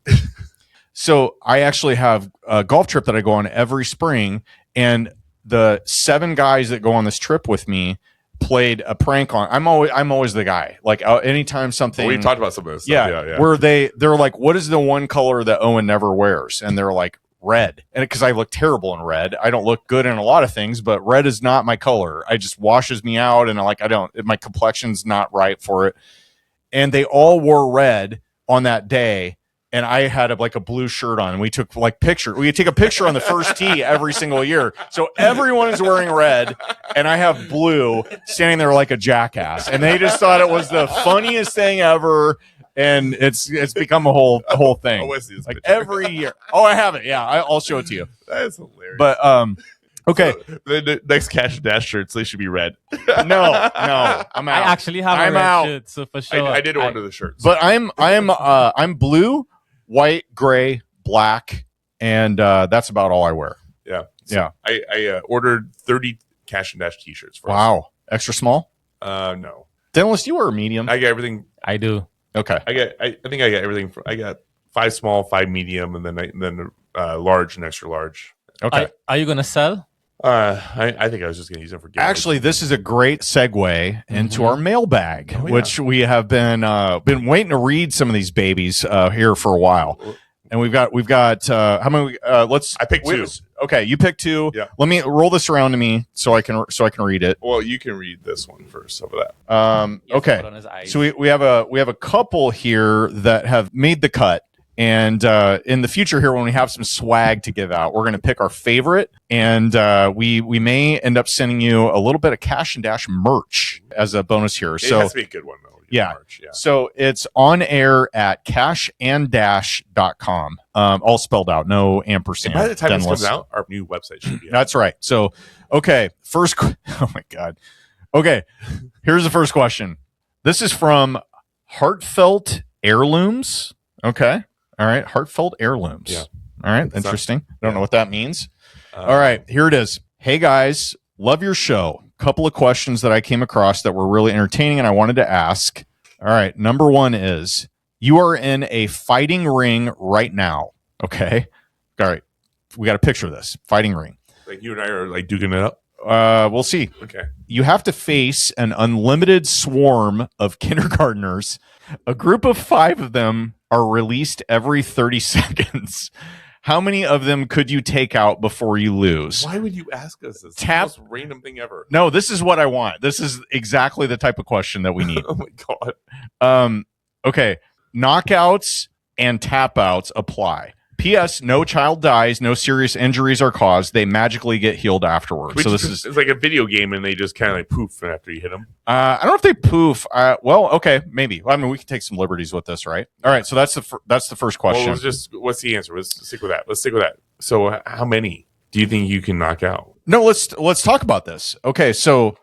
Speaker 3: So I actually have a golf trip that I go on every spring, and the 7 guys that go on this trip with me, played a prank on. I'm always the guy. Like anytime something.
Speaker 1: We talked about some of this.
Speaker 3: Yeah, where they're like, what is the one color that Owen never wears? And they're like, red. And because I look terrible in red, I don't look good in a lot of things, but red is not my color. It just washes me out, and my complexion's not right for it. And they all wore red on that day. And I had a blue shirt on, and we took picture. We take a picture on the first tee every single year. So everyone is wearing red, and I have blue standing there like a jackass. And they just thought it was the funniest thing ever. And it's become a whole thing. Like every year. Oh, I have it. Yeah, I'll show it to you.
Speaker 1: That's hilarious.
Speaker 3: But okay.
Speaker 1: So the next Kash Dash shirts, they should be red.
Speaker 3: No, I'm out.
Speaker 2: I actually have a red shirt, so for sure.
Speaker 1: I did order the shirts,
Speaker 3: but I'm blue, white, gray, black, and that's about all I wear.
Speaker 1: Yeah,
Speaker 3: yeah.
Speaker 1: I ordered 30 Kash and Dash t-shirts. For us.
Speaker 3: Wow, extra small?
Speaker 1: No.
Speaker 3: Dennis, you wear a medium.
Speaker 1: I got everything.
Speaker 2: I do.
Speaker 3: Okay.
Speaker 1: I think I got everything. I got 5 small, 5 medium, and then large and extra large.
Speaker 3: Okay.
Speaker 2: Are you gonna sell?
Speaker 1: I think I was just going to use them for giveaways.
Speaker 3: Actually, this is a great segue into our mailbag, which we have been waiting to read some of these babies here for a while. And we've got how many? I
Speaker 1: picked 2.
Speaker 3: Okay, you picked 2.
Speaker 1: Yeah.
Speaker 3: Let me roll this around to me so I can read it.
Speaker 1: Well, you can read this one first. How about that?
Speaker 3: Okay. So we have a couple here that have made the cut. And in the future here, when we have some swag to give out, we're going to pick our favorite, and we may end up sending you a little bit of Kash and Dash merch as a bonus here.
Speaker 1: It has to be a good one, though.
Speaker 3: Yeah.
Speaker 1: Merch, yeah.
Speaker 3: So it's on air at kashanddash.com. All spelled out, no ampersand.
Speaker 1: And by the time this
Speaker 3: Denless.
Speaker 1: comes out, our new website should be out.
Speaker 3: That's right. So, okay, oh my God. Okay, here's the first question. This is from Heartfelt Heirlooms. Okay. All right. Heartfelt Heirlooms.
Speaker 1: Yeah.
Speaker 3: All right.
Speaker 1: It's
Speaker 3: Interesting. I don't know what that means. All right. Here it is. Hey, guys. Love your show. Couple of questions that I came across that were really entertaining and I wanted to ask. All right. Number 1 is, you are in a fighting ring right now. Okay. All right. We got a picture of this. Fighting ring.
Speaker 1: Like you and I are like duking it up.
Speaker 3: We'll see.
Speaker 1: Okay.
Speaker 3: You have to face an unlimited swarm of kindergartners. A group of 5 of them are released every 30 seconds. How many of them could you take out before you lose?
Speaker 1: Why would you ask us this?
Speaker 3: Tap.
Speaker 1: It's the most random thing ever.
Speaker 3: No, this is what I want. This is exactly the type of question that we need.
Speaker 1: Oh my God.
Speaker 3: Okay. Knockouts and tap outs apply. P.S. No child dies. No serious injuries are caused. They magically get healed afterwards. So
Speaker 1: it's like a video game, and they just kind of like poof after you hit them.
Speaker 3: I don't know if they poof. Well, okay, maybe. I mean, we can take some liberties with this, right? All right. So that's the first question.
Speaker 1: Well, what's the answer? Let's stick with that. So, how many do you think you can knock out?
Speaker 3: No, let's talk about this. Okay, so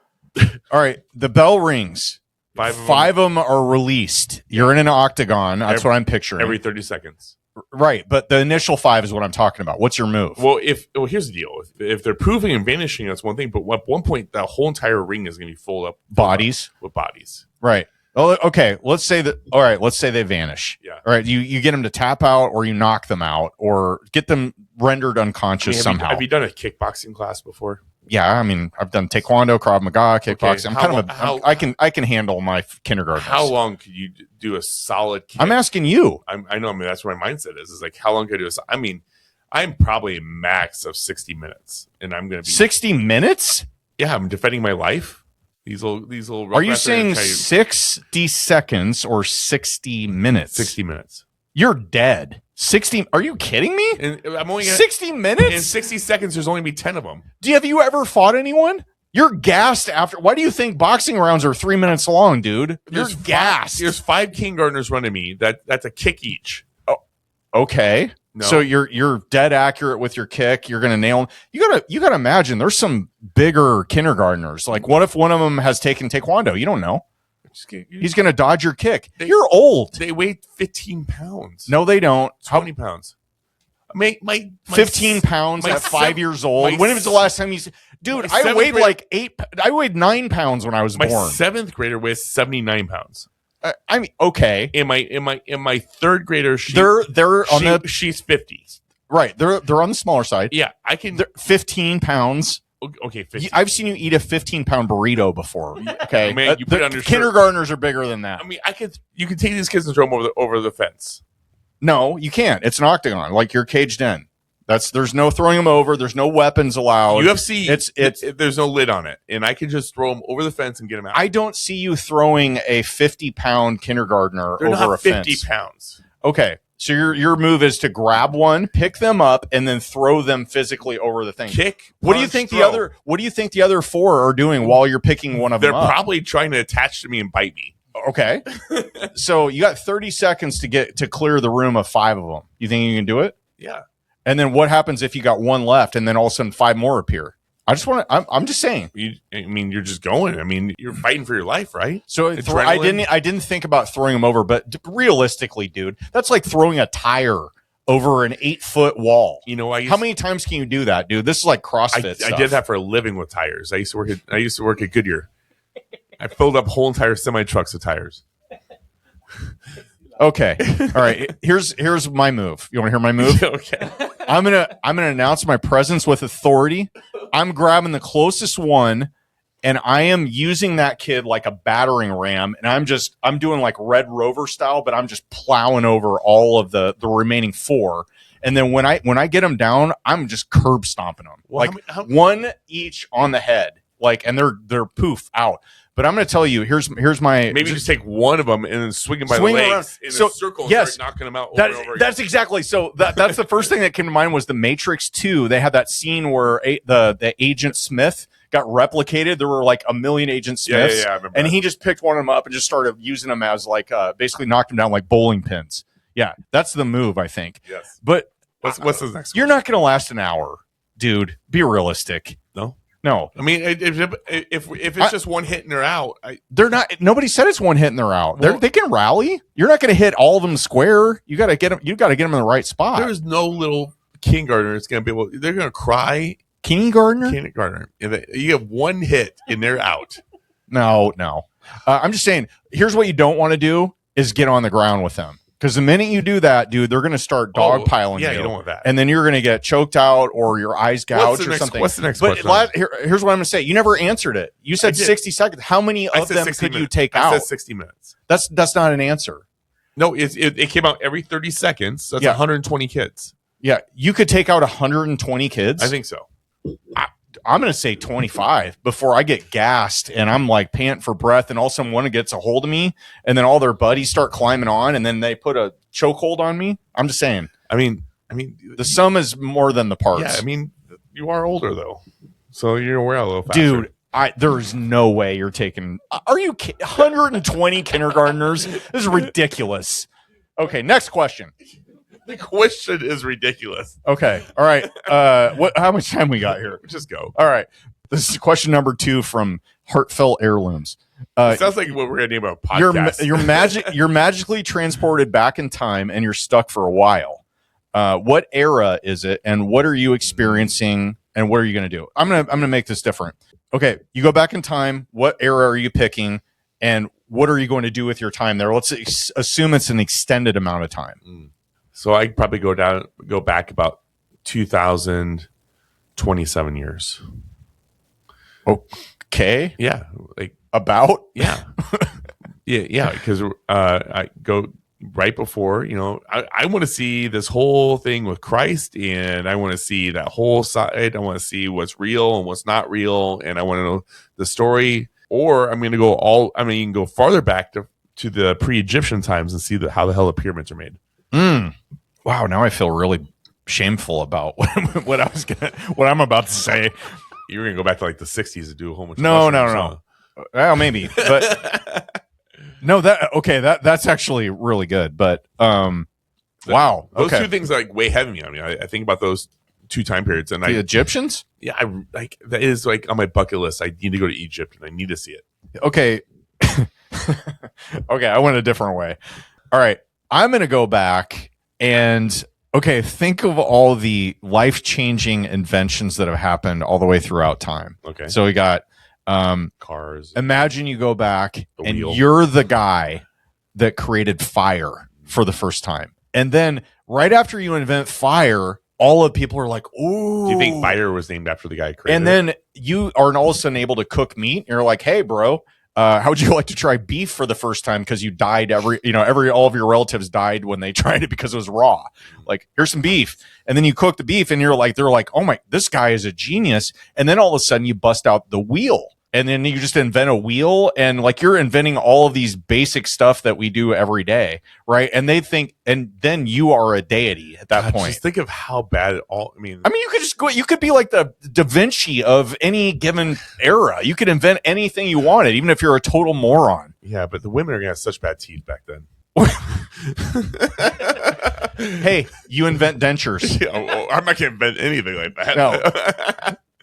Speaker 3: all right, the bell rings. 5 of them are released. You're in an octagon. That's what I'm picturing.
Speaker 1: Every 30 seconds.
Speaker 3: Right, but the initial 5 is what I'm talking about. What's your move?
Speaker 1: Well, here's the deal. If they're poofing and vanishing, that's one thing. But at one point, the whole entire ring is going to be full up with bodies.
Speaker 3: Right. Oh, okay. Let's say that. All right. Let's say they vanish.
Speaker 1: Yeah.
Speaker 3: All right. You get them to tap out, or you knock them out, or get them rendered unconscious somehow.
Speaker 1: Have you done a kickboxing class before?
Speaker 3: Yeah, I mean, I've done taekwondo, Krav Maga, kickboxing. Okay. I can handle my kindergartners.
Speaker 1: How long could you do a solid kick?
Speaker 3: I'm asking you.
Speaker 1: I know. I mean, that's where my mindset is. Is like, how long could I do? I mean, I'm probably a max of 60 minutes, and I'm going to be
Speaker 3: 60 minutes.
Speaker 1: Yeah, I'm defending my life. These little.
Speaker 3: Are you saying 60 seconds or 60 minutes?
Speaker 1: 60 minutes.
Speaker 3: You're dead. 60. Are you kidding me?
Speaker 1: And I'm only
Speaker 3: 60 minutes?
Speaker 1: In 60 seconds, there's only be 10 of them.
Speaker 3: Have you ever fought anyone? You're gassed after. Why do you think boxing rounds are 3 minutes long, dude? You're gassed.
Speaker 1: There's 5 kindergartners running me. That's a kick each.
Speaker 3: Oh, okay. No. So you're dead accurate with your kick. You're gonna nail them. You gotta imagine there's some bigger kindergartners. Like, what if one of them has taken taekwondo? You don't know. He's going to dodge your kick. You're old.
Speaker 1: They weigh 15 pounds.
Speaker 3: No, they don't.
Speaker 1: 20 pounds. My
Speaker 3: 15 pounds at 5 years old. When was the last time you... Dude, I weighed like 8... I weighed 9 pounds when I was born.
Speaker 1: My 7th grader weighs 79 pounds.
Speaker 3: I mean, okay.
Speaker 1: In my 3rd grader, she's
Speaker 3: 50.
Speaker 1: She's 50.
Speaker 3: Right. They're on the smaller side.
Speaker 1: Yeah, I can...
Speaker 3: 15 pounds.
Speaker 1: Okay, 15.
Speaker 3: I've seen you eat a 15-pound burrito before. Okay,
Speaker 1: Man, you put it on your shirt.
Speaker 3: Kindergartners are bigger than that.
Speaker 1: I mean, you could take these kids and throw them over the fence.
Speaker 3: No, you can't. It's an octagon, like you're caged in. There's no throwing them over. There's no weapons allowed.
Speaker 1: UFC, there's no lid on it, and I can just throw them over the fence and get them out.
Speaker 3: I don't see you throwing a 50-pound kindergartner
Speaker 1: They're
Speaker 3: over
Speaker 1: not
Speaker 3: a
Speaker 1: 50
Speaker 3: fence.
Speaker 1: pounds.
Speaker 3: Okay, so your move is to grab one, pick them up, and then throw them physically over the thing.
Speaker 1: Kick.
Speaker 3: What do you think the other 4 are doing while you're picking one of them up?
Speaker 1: They're probably trying to attach to me and bite me.
Speaker 3: Okay, so you got 30 seconds to clear the room of 5 of them. You think you can do it?
Speaker 1: Yeah.
Speaker 3: And then what happens if you got 1 left, and then all of a sudden 5 more appear? I'm just saying.
Speaker 1: You're just going. I mean, you're fighting for your life, right?
Speaker 3: So I didn't think about throwing them over, but realistically, dude, that's like throwing a tire over an 8-foot wall.
Speaker 1: You know,
Speaker 3: how many times can you do that, dude? This is like CrossFit stuff.
Speaker 1: I did that for a living with tires. I used to work at Goodyear. I filled up whole entire semi trucks with tires.
Speaker 3: Okay. All right. Here's my move. You want to hear my move?
Speaker 1: Okay.
Speaker 3: I'm gonna announce my presence with authority. I'm grabbing the closest one, and I am using that kid like a battering ram, and I'm doing like Red Rover style, but I'm just plowing over all of the remaining 4. And then when I get them down, I'm just curb stomping them,
Speaker 1: well,
Speaker 3: like one each on the head, like, and they're poof out. But I'm going to tell you, here's my...
Speaker 1: Maybe just take one of them and then swing him by the legs in a circle and start knocking them out over and over again.
Speaker 3: That's exactly... So that's the first thing that came to mind was The Matrix 2. They had that scene where the Agent Smith got replicated. There were like a million Agent Smiths.
Speaker 1: Yeah, I remember
Speaker 3: and
Speaker 1: that.
Speaker 3: He just picked one of them up and just started using them as like... basically knocked them down like bowling pins. Yeah, that's the move, I think.
Speaker 1: Yes.
Speaker 3: But...
Speaker 1: What's the next one?
Speaker 3: You're not going to last an hour, dude. Be realistic. No.
Speaker 1: I mean, if it's just one hit and they're out,
Speaker 3: they're not. Nobody said it's one hit and they're out. They can rally. You're not going to hit all of them square. You got to get them. You got to get them in the right spot.
Speaker 1: There's no little kindergartner that's going to be able. They're going to cry.
Speaker 3: Kindergartner.
Speaker 1: You have one hit and they're out.
Speaker 3: No. I'm just saying. Here's what you don't want to do: is get on the ground with them. Because the minute you do that, dude, they're going to start dogpiling you.
Speaker 1: Yeah, you don't want that.
Speaker 3: And then you're going to get choked out or your eyes gouged or something.
Speaker 1: What's the next
Speaker 3: question? Here's what I'm going to say. You never answered it. You said 60 seconds. How many of them could you take out?
Speaker 1: I said 60 minutes.
Speaker 3: That's not an answer.
Speaker 1: No, it came out every 30 seconds. That's 120 kids.
Speaker 3: Yeah, you could take out 120 kids?
Speaker 1: I think so.
Speaker 3: I'm going to say 25 before I get gassed and I'm like panting for breath and all of a sudden one gets a hold of me and then all their buddies start climbing on and then they put a chokehold on me. I'm just saying. I mean, the sum is more than the parts.
Speaker 1: Yeah, I mean, you are older though, so you're aware a little faster.
Speaker 3: Dude, there's no way you're taking. Are you 120 kindergartners? This is ridiculous. Okay, next question.
Speaker 1: The question is ridiculous.
Speaker 3: Okay. All right. How much time we got here?
Speaker 1: Just go.
Speaker 3: All right. This is question number 2 from Heartfelt Heirlooms.
Speaker 1: It sounds like what we're going to name a podcast.
Speaker 3: You're magically transported back in time and you're stuck for a while. What era is it and what are you experiencing and what are you going to do? I'm going to make this different. Okay. You go back in time. What era are you picking and what are you going to do with your time there? Let's assume it's an extended amount of time.
Speaker 1: So I'd probably go back about 2027 years.
Speaker 3: Okay.
Speaker 1: Yeah. Like
Speaker 3: about?
Speaker 1: Yeah. yeah. Because I go right before, I want to see this whole thing with Christ and I want to see that whole side. I want to see what's real and what's not real. And I want to know the story. Or I'm going to go you can go farther back to the pre-Egyptian times and see how the hell the pyramids are made.
Speaker 3: Wow, now I feel really shameful about what I'm about to say.
Speaker 1: You were gonna go back to like the 60s to do a whole bunch.
Speaker 3: No. Well, maybe, but no. That's actually really good. But wow,
Speaker 1: those two things like weigh heavy on me. I think about those 2 time periods, and
Speaker 3: the Egyptians.
Speaker 1: Yeah, that is like on my bucket list. I need to go to Egypt, and I need to see it.
Speaker 3: Okay, okay. I went a different way. All right. I'm going to go back and, think of all the life-changing inventions that have happened all the way throughout time.
Speaker 1: Okay.
Speaker 3: So we got
Speaker 1: cars.
Speaker 3: Imagine you go back and
Speaker 1: wheel.
Speaker 3: You're the guy that created fire for the first time. And then right after you invent fire, all of people are like, ooh.
Speaker 1: Do you think Fire was named after the guy who created
Speaker 3: And then you are all of a sudden able to cook meat. And you're like, hey, bro, how would you like to try beef for the first time? Because you died all of your relatives died when they tried it because it was raw. Like, here's some beef. And then you cook the beef and they're like, oh my, this guy is a genius. And then all of a sudden you bust out the wheel. And then you just invent a wheel, and like you're inventing all of these basic stuff that we do every day, right? And they think, and then you are a deity at that point.
Speaker 1: Just think of how bad it all. I mean,
Speaker 3: you could just go. You could be like the Da Vinci of any given era. You could invent anything you wanted, even if you're a total moron.
Speaker 1: Yeah, but the women are gonna have such bad teeth back then.
Speaker 3: Hey, you invent dentures.
Speaker 1: Yeah, well, I'm not gonna invent anything like that.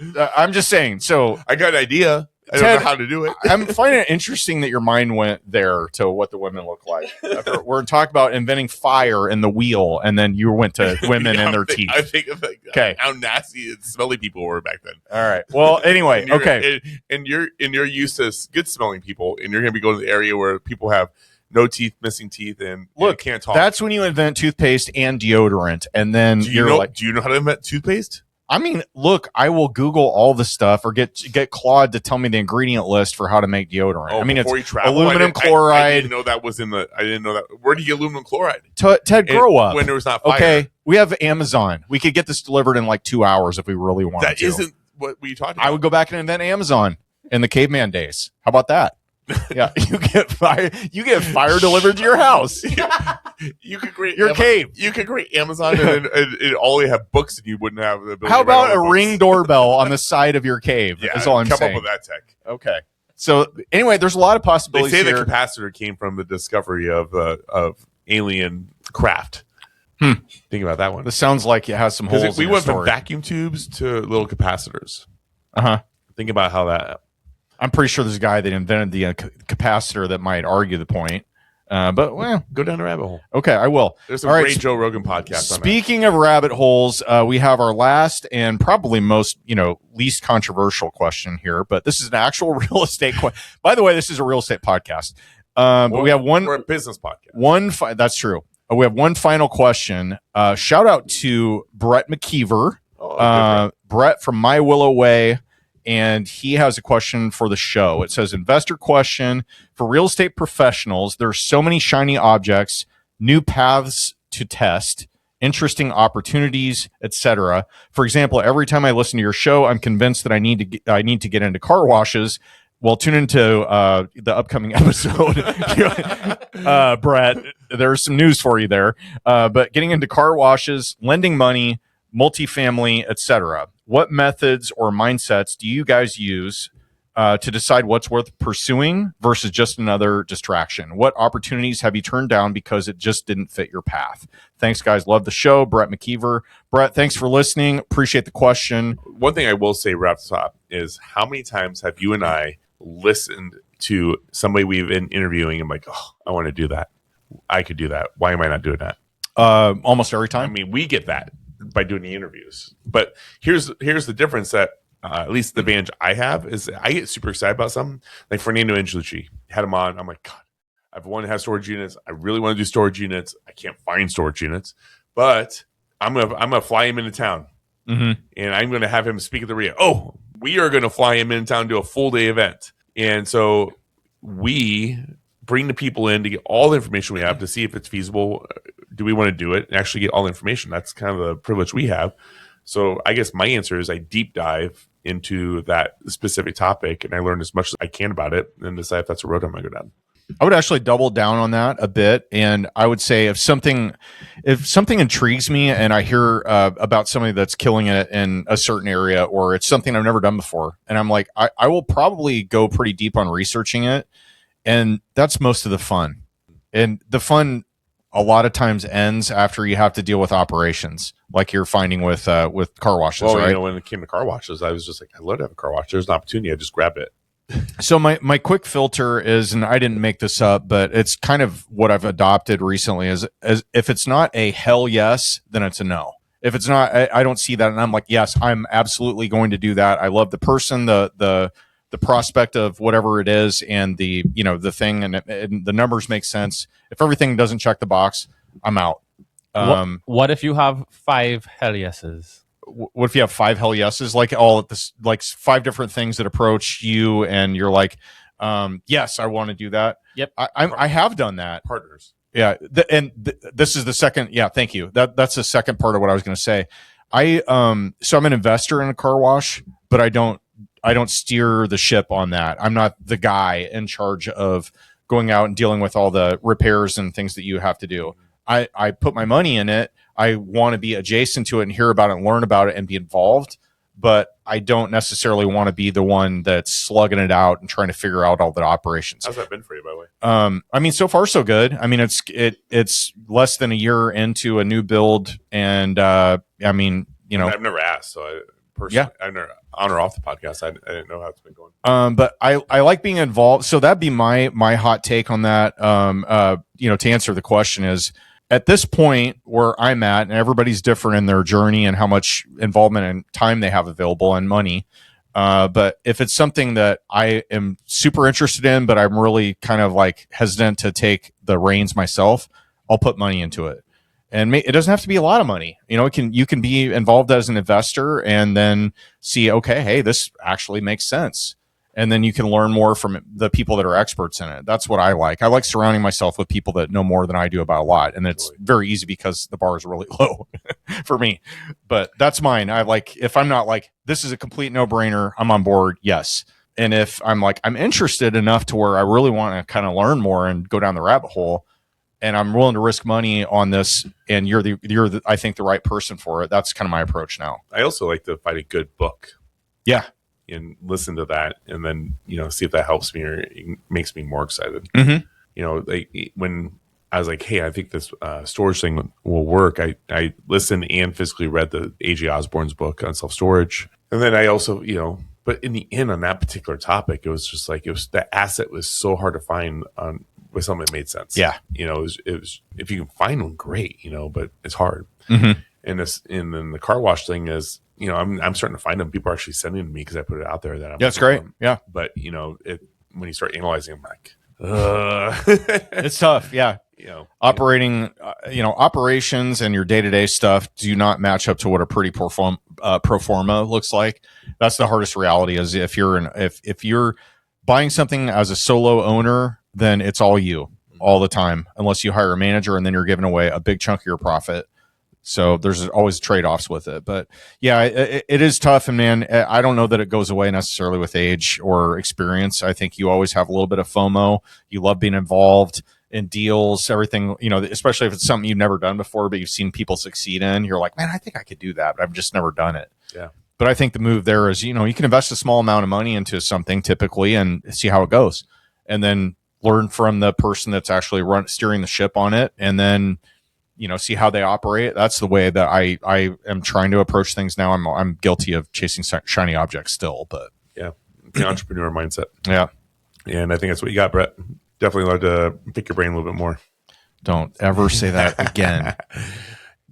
Speaker 3: No. I'm just saying. So
Speaker 1: I got an idea. I don't know how to do it.
Speaker 3: I'm finding it interesting that your mind went there to what the women look like. We're talking about inventing fire and the wheel, and then you went to women and their teeth.
Speaker 1: I think of how nasty and smelly people were back then.
Speaker 3: All right. Well, anyway, okay.
Speaker 1: And you're used to good smelling people, and you're going to be going to the area where people have no teeth, missing teeth, and can't talk.
Speaker 3: That's when you invent toothpaste and deodorant, and then
Speaker 1: do you know how to invent toothpaste?
Speaker 3: I mean, look, I will Google all the stuff or get Claude to tell me the ingredient list for how to make deodorant.
Speaker 1: Oh,
Speaker 3: I mean, it's
Speaker 1: travel,
Speaker 3: aluminum chloride.
Speaker 1: I didn't know that was in the. I didn't know that. Where do you get aluminum chloride?
Speaker 3: Ted, grow up.
Speaker 1: When there was not fire.
Speaker 3: Okay, we have Amazon. We could get this delivered in like 2 hours if we really wanted to.
Speaker 1: That isn't what we talking about.
Speaker 3: I would go back and invent Amazon in the caveman days. How about that? Yeah, you get fire delivered to your house.
Speaker 1: You could create
Speaker 3: your cave.
Speaker 1: You could create Amazon and only have books, and you wouldn't have the ability.
Speaker 3: How about a Ring doorbell on the side of your cave?
Speaker 1: Yeah,
Speaker 3: that's all I'm
Speaker 1: saying.
Speaker 3: saying.
Speaker 1: Come up with that tech.
Speaker 3: Okay. So anyway, there's a lot of possibilities.
Speaker 1: They say
Speaker 3: here.
Speaker 1: the capacitor came from the discovery of alien craft. Think about that one.
Speaker 3: This sounds like it has some holes.
Speaker 1: We went from vacuum tubes to little capacitors. Think about how that.
Speaker 3: I'm pretty sure there's a guy that invented the capacitor that might argue the point. But well,
Speaker 1: go down the rabbit hole.
Speaker 3: Okay, I will.
Speaker 1: There's a great Joe Rogan podcast.
Speaker 3: Speaking of rabbit holes, we have our last and probably most, least controversial question here. But this is an actual real estate question. By the way, this is a real estate podcast. But we have one.
Speaker 1: We're a business podcast.
Speaker 3: That's true. We have one final question. Shout out to Brett McKeever. Brett from My Willow Way. And he has a question for the show. It says, investor question for real estate professionals. There are so many shiny objects, new paths to test, interesting opportunities, etc. For example, every time I listen to your show, I'm convinced that I need to get into car washes. Well, tune into the upcoming episode, Brett. There's some news for you there. But getting into car washes, lending money, multifamily, etc. What methods or mindsets do you guys use to decide what's worth pursuing versus just another distraction? What opportunities have you turned down because it just didn't fit your path? Thanks, guys. Love the show. Brett McKeever. Brett, thanks for listening. Appreciate the question.
Speaker 1: One thing I will say right off the top is, how many times have you and I listened to somebody we've been interviewing and like, oh, I want to do that. I could do that. Why am I not doing that?
Speaker 3: Almost every time.
Speaker 1: I mean, we get that by doing the interviews. But here's the difference that at least the advantage I have is I get super excited about something. Like Fernando Angelucci, had him on. I'm like, God, I've wanted to have storage units. I really want to do storage units. I can't find storage units, but I'm gonna fly him into town, and I'm gonna have him speak at the RIA. Oh, we are gonna fly him into town to a full day event, and so we bring the people in to get all the information we have to see if it's feasible. Do we want to do it and actually get all the information? That's kind of the privilege we have. So I guess my answer is I deep dive into that specific topic and I learn as much as I can about it and decide if that's a road I'm going to go down.
Speaker 3: I would actually double down on that a bit. And I would say if something intrigues me and I hear about somebody that's killing it in a certain area, or it's something I've never done before, and I'm like, I will probably go pretty deep on researching it. And that's most of the fun. And the fun a lot of times ends after you have to deal with operations, like you're finding with car washes.
Speaker 1: Well,
Speaker 3: right?
Speaker 1: When it came to car washes, I was just like, I'd love to have a car wash. There's an opportunity. I just grabbed it.
Speaker 3: So my quick filter is, and I didn't make this up, but it's kind of what I've adopted recently, is if it's not a hell yes, then it's a no. If it's not, I don't see that, and I'm like, yes, I'm absolutely going to do that. I love the person, the prospect of whatever it is, and the thing, and the numbers make sense. If everything doesn't check the box, I'm out.
Speaker 2: What if you have 5 hell yeses?
Speaker 3: What if you have 5 hell yeses, like all at this, like 5 different things that approach you, and you're like, yes, I want to do that.
Speaker 2: Yep.
Speaker 3: I have done that.
Speaker 1: Partners.
Speaker 3: Yeah. This is the second. Yeah. Thank you. That's the second part of what I was going to say. So I'm an investor in a car wash, but I don't steer the ship on that. I'm not the guy in charge of going out and dealing with all the repairs and things that you have to do. I put my money in it. I want to be adjacent to it and hear about it and learn about it and be involved, but I don't necessarily want to be the one that's slugging it out and trying to figure out all the operations.
Speaker 1: How's that been for you, by the way?
Speaker 3: I mean, so far so good. I mean, it's less than a year into a new build, and I mean, you know,
Speaker 1: I've never asked, so I personally, I've never on or off the podcast. I didn't know how it's been going.
Speaker 3: But I like being involved. So that'd be my hot take on that. You know, to answer the question is, at this point where I'm at, and everybody's different in their journey and how much involvement and time they have available and money. But if it's something that I am super interested in, but I'm really kind of like hesitant to take the reins myself, I'll put money into it. And it doesn't have to be a lot of money. You know, you can be involved as an investor and then see, okay, hey, this actually makes sense. And then you can learn more from the people that are experts in it. That's what I like. I like surrounding myself with people that know more than I do about a lot. And it's very easy because the bar is really low for me. But that's mine. I like, if I'm not like, this is a complete no-brainer, I'm on board, yes. And if I'm like, I'm interested enough to where I really want to kind of learn more and go down the rabbit hole, and I'm willing to risk money on this, and you're I think the right person for it. That's kind of my approach now.
Speaker 1: I also like to find a good book.
Speaker 3: Yeah.
Speaker 1: And listen to that, and then, you know, see if that helps me or it makes me more excited.
Speaker 3: Mm-hmm.
Speaker 1: You know, like when I was like, hey, I think this storage thing will work, I listened and physically read the A.J. Osborne's book on self-storage. And then I also, you know, but in the end on that particular topic, it was just like, the asset was so hard to find with something that made sense.
Speaker 3: Yeah.
Speaker 1: You know, it was if you can find one, great, you know, but it's hard.
Speaker 3: Mm-hmm.
Speaker 1: And then the car wash thing is, you know, I'm starting to find them. People are actually sending to me because I put it out there that I'm.
Speaker 3: Yeah, that's great. Yeah.
Speaker 1: But, you know, when you start analyzing, I'm like,
Speaker 3: it's tough. Yeah.
Speaker 1: You know,
Speaker 3: operations and your day-to-day stuff do not match up to what a pretty pro forma looks like. That's the hardest reality, is if you're buying something as a solo owner, then it's all you all the time, unless you hire a manager, and then you're giving away a big chunk of your profit. So there's always trade-offs with it. But yeah, it is tough. And man, I don't know that it goes away necessarily with age or experience. I think you always have a little bit of FOMO. You love being involved in deals, everything, you know, especially if it's something you've never done before, but you've seen people succeed in. You're like, man, I think I could do that, but I've just never done it.
Speaker 1: Yeah.
Speaker 3: But I think the move there is, you know, you can invest a small amount of money into something typically and see how it goes, and then learn from the person that's actually steering the ship on it, and then, you know, see how they operate. That's the way that I am trying to approach things now. I'm guilty of chasing shiny objects still, but
Speaker 1: yeah, the entrepreneur mindset.
Speaker 3: Yeah.
Speaker 1: And I think that's what you got, Brett. Definitely love to pick your brain a little bit more.
Speaker 3: Don't ever say that again.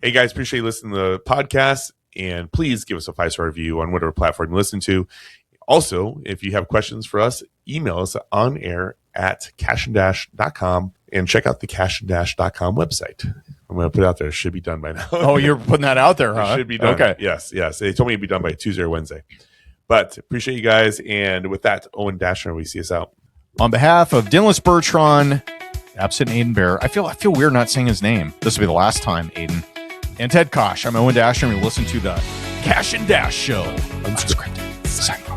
Speaker 1: Hey guys, appreciate you listening to the podcast, and please give us a 5-star review on whatever platform you listen to. Also, if you have questions for us, email us on air at kaashanddash.com, and check out the kaashanddash.com website. I'm going to put it out there. It should be done by now.
Speaker 3: Oh, you're putting that out there, huh?
Speaker 1: It should be done.
Speaker 3: Okay.
Speaker 1: Yes. They told me it'd be done by Tuesday or Wednesday. But appreciate you guys. And with that, Owen Dashner, we see us out.
Speaker 3: On behalf of Dennis Bertrand, absent Aiden Bear, I feel weird not saying his name. This will be the last time, Aiden. And Ted Kaasch, I'm Owen Dashner, and we listen to the Kash Dash Show Unscripted. Sign.